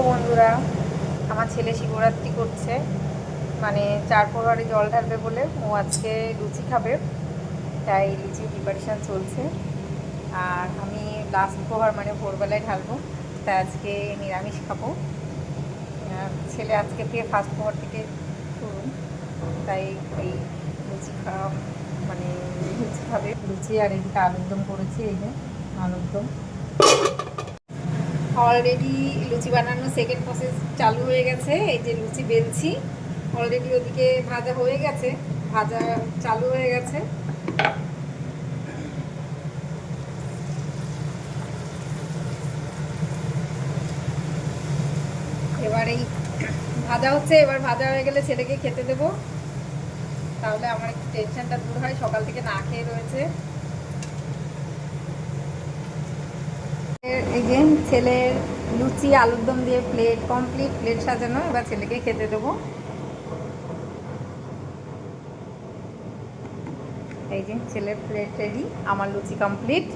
দেখো বন্ধুরা, আমার ছেলে শিবরাত্রি করছে, মানে 4 প্রহরে জল ঢালবে বলে ও আজকে লুচি খাবে, তাই লুচি প্রিপারেশান চলছে। আর আমি লাস্ট প্রহর মানে ভোরবেলায় ঢালবো, তাই আজকে নিরামিষ খাবো। ছেলে আজকে থেকে ফার্স্ট প্রহর থেকে শুরু, তাই এই লুচি খাওয়া মানে লুচি খাবে। লুচি আর এদিকে আলুর দম করেছি, এই যে আলুর দম। অলরেডি লুচি বানানোর সেকেন্ড প্রসেস চালু হয়ে গেছে। এই যে লুচি বেলছি, অলরেডি ওদিকে ভাজা হয়ে গেছে, ভাজা চালু হয়ে গেছে। এবার এই ভাজা হচ্ছে, এবার ভাজা হয়ে গেলে ছেলেকে খেতে দেবো, তাহলে আমার একটু টেনশনটা দূর হয়, সকাল থেকে না খেয়ে রয়েছে। এই যে ছেলের লুচি আলুর দম দিয়ে প্লেট কমপ্লিট, প্লেট সাজানো, এবার ছেলেকে খেতে দেবো। এই যে ছেলের প্লেট রেডি, আমার লুচি কমপ্লিট।